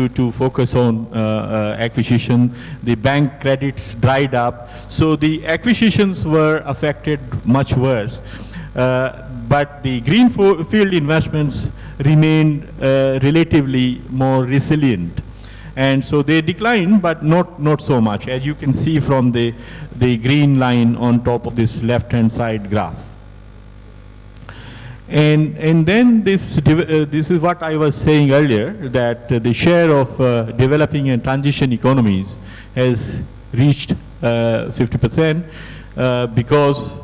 to focus on acquisition. The bank credits dried up, so the acquisitions were affected much worse. But the greenfield investments remained relatively more resilient. And so they declined, but not so much, as you can see from the green line on top of this left-hand side graph. And then this is what I was saying earlier, that the share of developing and transition economies has reached 50% because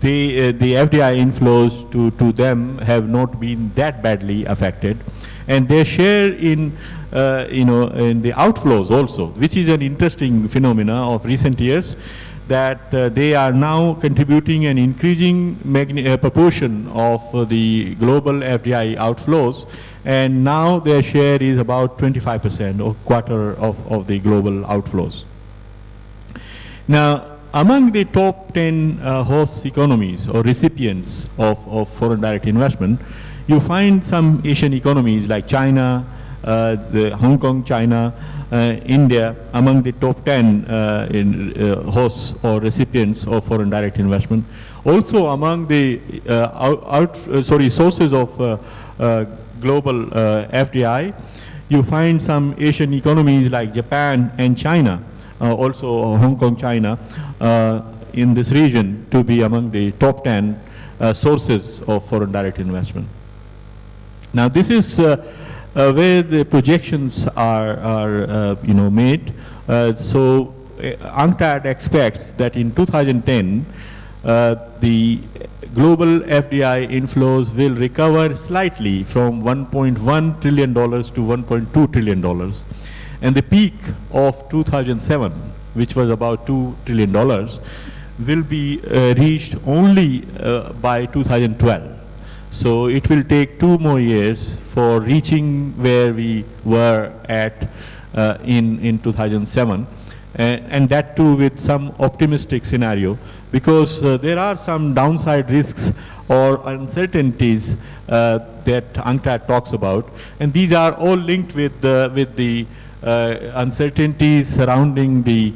the FDI inflows to them have not been that badly affected, and their share in in the outflows also, which is an interesting phenomena of recent years, that they are now contributing an increasing proportion of the global FDI outflows, and now their share is about 25% or quarter of the global outflows. Now, among the top 10 host economies or recipients of foreign direct investment, you find some Asian economies like China, Hong Kong, China, India, among the top 10 hosts or recipients of foreign direct investment. Also among the sources of global FDI, you find some Asian economies like Japan and China, also Hong Kong, China, in this region to be among the top 10 sources of foreign direct investment. Now this is where the projections are made. So UNCTAD expects that in 2010, the global FDI inflows will recover slightly from $1.1 trillion to $1.2 trillion. And the peak of 2007, which was about $2 trillion, will be reached only by 2012. So it will take 2 more years for reaching where we were at in 2007, and that too with some optimistic scenario, because there are some downside risks or uncertainties that UNCTAD talks about, and these are all linked with the uncertainties surrounding the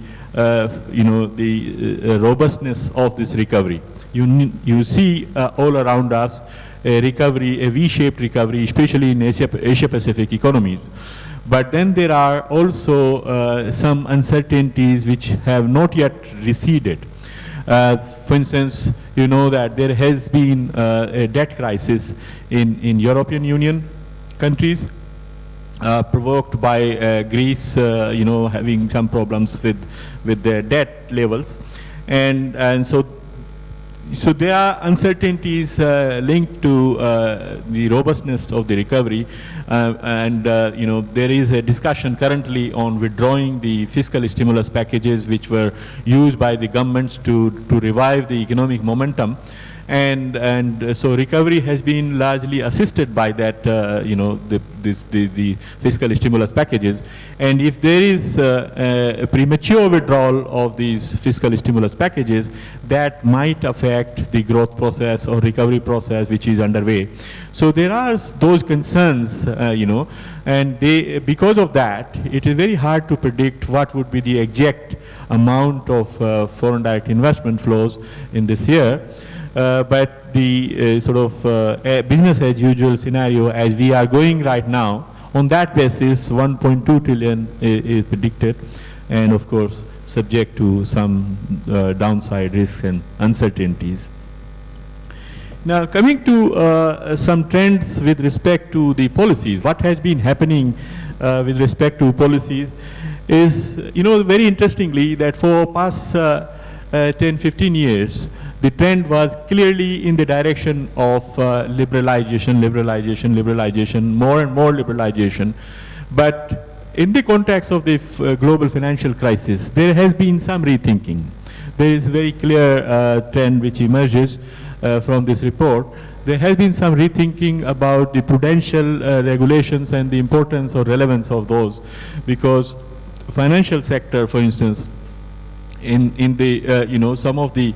robustness of this recovery. You see all around us a recovery, a V-shaped recovery, especially in Asia-Pacific economies. But then there are also some uncertainties which have not yet receded. For instance, you know that there has been a debt crisis in European Union countries, provoked by Greece, having some problems with their debt levels, and so there are uncertainties linked to the robustness of the recovery, and there is a discussion currently on withdrawing the fiscal stimulus packages which were used by the governments to revive the economic momentum. And so recovery has been largely assisted by that, the fiscal stimulus packages. And if there is a premature withdrawal of these fiscal stimulus packages, that might affect the growth process or recovery process which is underway. So there are those concerns, and because of that, it is very hard to predict what would be the exact amount of foreign direct investment flows in this year. But the business as usual scenario as we are going right now, on that basis 1.2 trillion is predicted, and of course subject to some downside risks and uncertainties. Now coming to some trends with respect to the policies, what has been happening with respect to policies is, very interestingly, that for past 10-15 years, the trend was clearly in the direction of liberalization, more and more liberalization. But in the context of the global financial crisis, there has been some rethinking. There is a very clear trend which emerges from this report. There has been some rethinking about the prudential regulations and the importance or relevance of those, because financial sector, for instance, in the some of the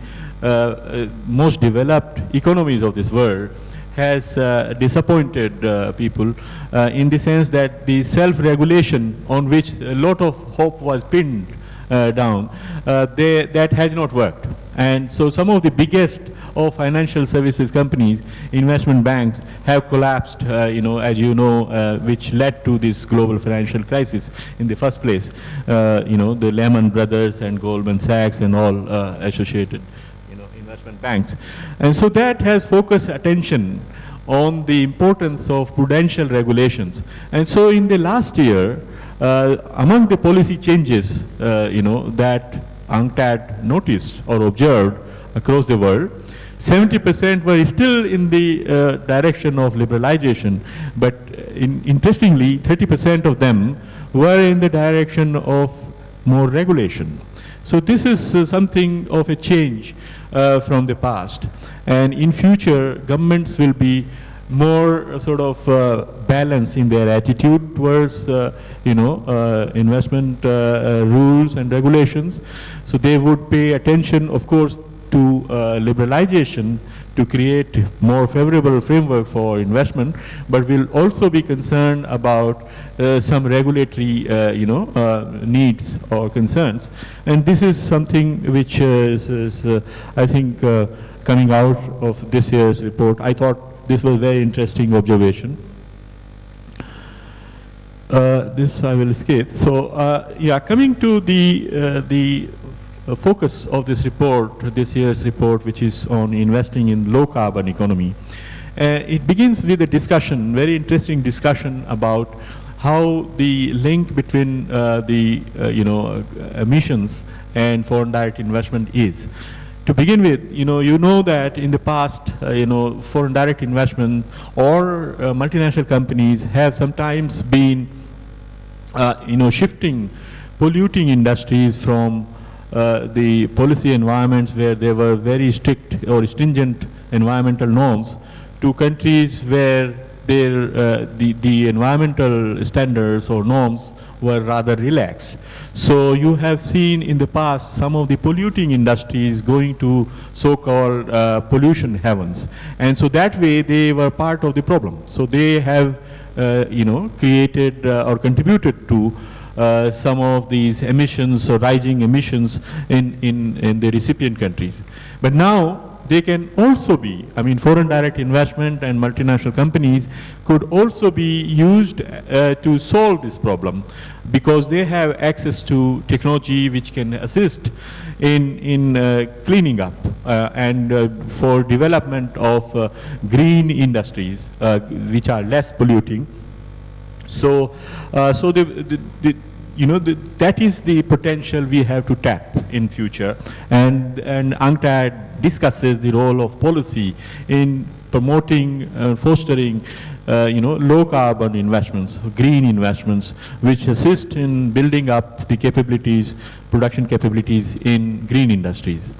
most developed economies of this world has disappointed people in the sense that the self-regulation on which a lot of hope was pinned down, that has not worked. And so some of the biggest of financial services companies, investment banks, have collapsed, as you know, which led to this global financial crisis in the first place. The Lehman Brothers and Goldman Sachs and all associated, investment banks. And so that has focused attention on the importance of prudential regulations. And so in the last year, among the policy changes, that UNCTAD noticed or observed across the world, 70% were still in the direction of liberalization, but interestingly, 30% of them were in the direction of more regulation. So this is something of a change from the past. And in future, governments will be more sort of balanced in their attitude towards, investment rules and regulations. So they would pay attention, of course, to liberalization to create more favorable framework for investment, but will also be concerned about some regulatory, needs or concerns. And this is something which is I think, coming out of this year's report. I thought this was a very interesting observation. This I will skip. So, coming to the focus of this report, this year's report, which is on investing in low carbon economy. It begins with a discussion, very interesting discussion about how the link between emissions and foreign direct investment is. To begin with, you know that in the past, foreign direct investment or multinational companies have sometimes been, shifting polluting industries from the policy environments where there were very strict or stringent environmental norms to countries where the environmental standards or norms were rather relaxed. So you have seen in the past some of the polluting industries going to so-called pollution heavens. And so that way they were part of the problem. So they have, created or contributed to some of these emissions or rising emissions in the recipient countries. But now they can also be, foreign direct investment and multinational companies could also be used to solve this problem because they have access to technology which can assist in cleaning up and for development of green industries which are less polluting. So, that is the potential we have to tap in future, and UNCTAD discusses the role of policy in promoting, fostering, low carbon investments, green investments, which assist in building up the capabilities, production capabilities in green industries.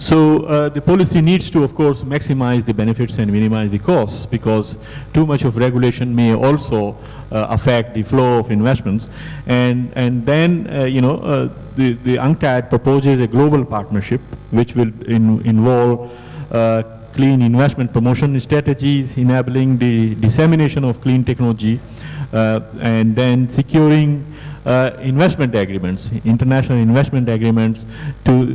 So the policy needs to, of course, maximize the benefits and minimize the costs, because too much of regulation may also affect the flow of investments. And then, the UNCTAD proposes a global partnership which will involve clean investment promotion strategies, enabling the dissemination of clean technology, and then securing investment agreements, international investment agreements to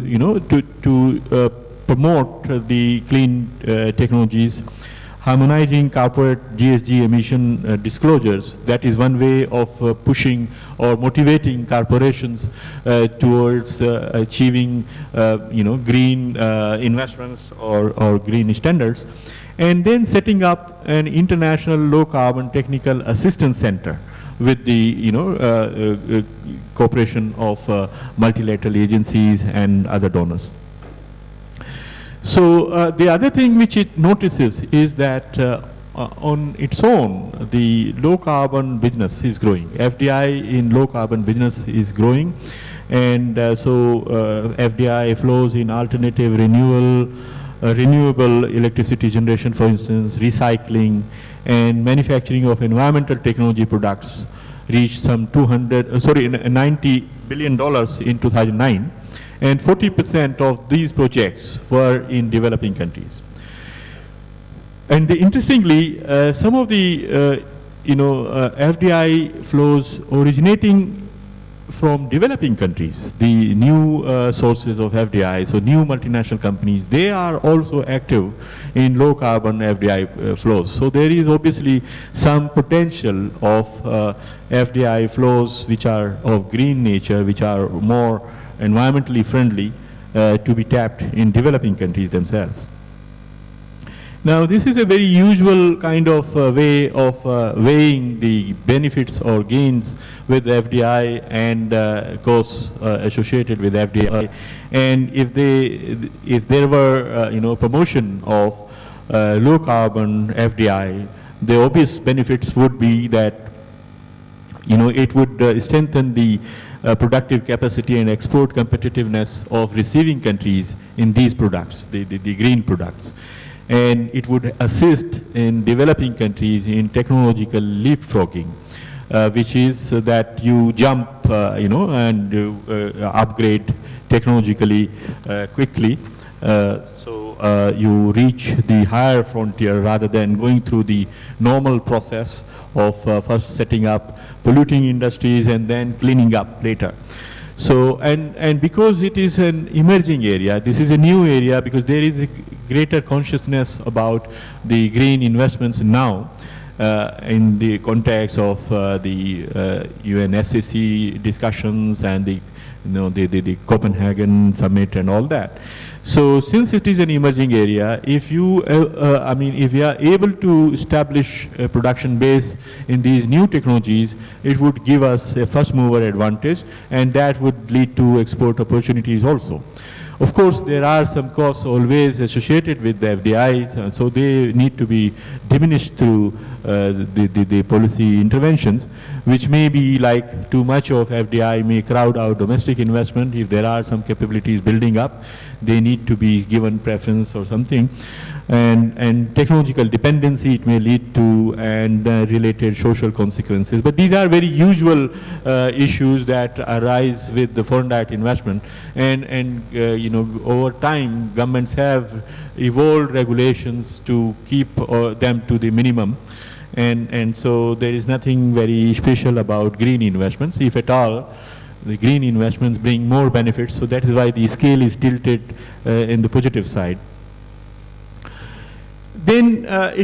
promote the clean technologies, harmonizing corporate GHG emission disclosures. That is one way of pushing or motivating corporations towards achieving green investments or green standards, and then setting up an international low carbon technical assistance center with the cooperation of multilateral agencies and other donors. So the other thing which it notices is that on its own, the low carbon business is growing. FDI in low carbon business is growing, and so FDI flows in alternative renewable electricity generation, for instance, recycling, and manufacturing of environmental technology products reached some $90 billion in 2009, and 40% of these projects were in developing countries. And interestingly, some of the FDI flows originating from developing countries, the new sources of FDI, so new multinational companies, they are also active in low carbon FDI flows. So there is obviously some potential of FDI flows which are of green nature, which are more environmentally friendly to be tapped in developing countries themselves. Now, this is a very usual kind of way of weighing the benefits or gains with FDI and costs associated with FDI. And if there were promotion of low carbon FDI, the obvious benefits would be that it would strengthen the productive capacity and export competitiveness of receiving countries in these products, the green products. And it would assist in developing countries in technological leapfrogging, which is that you jump, and upgrade technologically quickly. So you reach the higher frontier rather than going through the normal process of first setting up polluting industries and then cleaning up later. So, and because it is an emerging area, this is a new area because there is a greater consciousness about the green investments now in the context of the UNSCC discussions and the Copenhagen summit and all that. So since it is an emerging area, if you, if we are able to establish a production base in these new technologies, it would give us a first mover advantage, and that would lead to export opportunities also. Of course, there are some costs always associated with the FDIs, so they need to be diminished through the policy interventions, which may be like too much of FDI may crowd out domestic investment. If there are some capabilities building up, they need to be given preference or something. And technological dependency it may lead to, and related social consequences. But these are very usual issues that arise with the foreign direct investment. And over time, governments have evolved regulations to keep them to the minimum. And so there is nothing very special about green investments. If at all, the green investments bring more benefits. So that is why the scale is tilted in the positive side. Then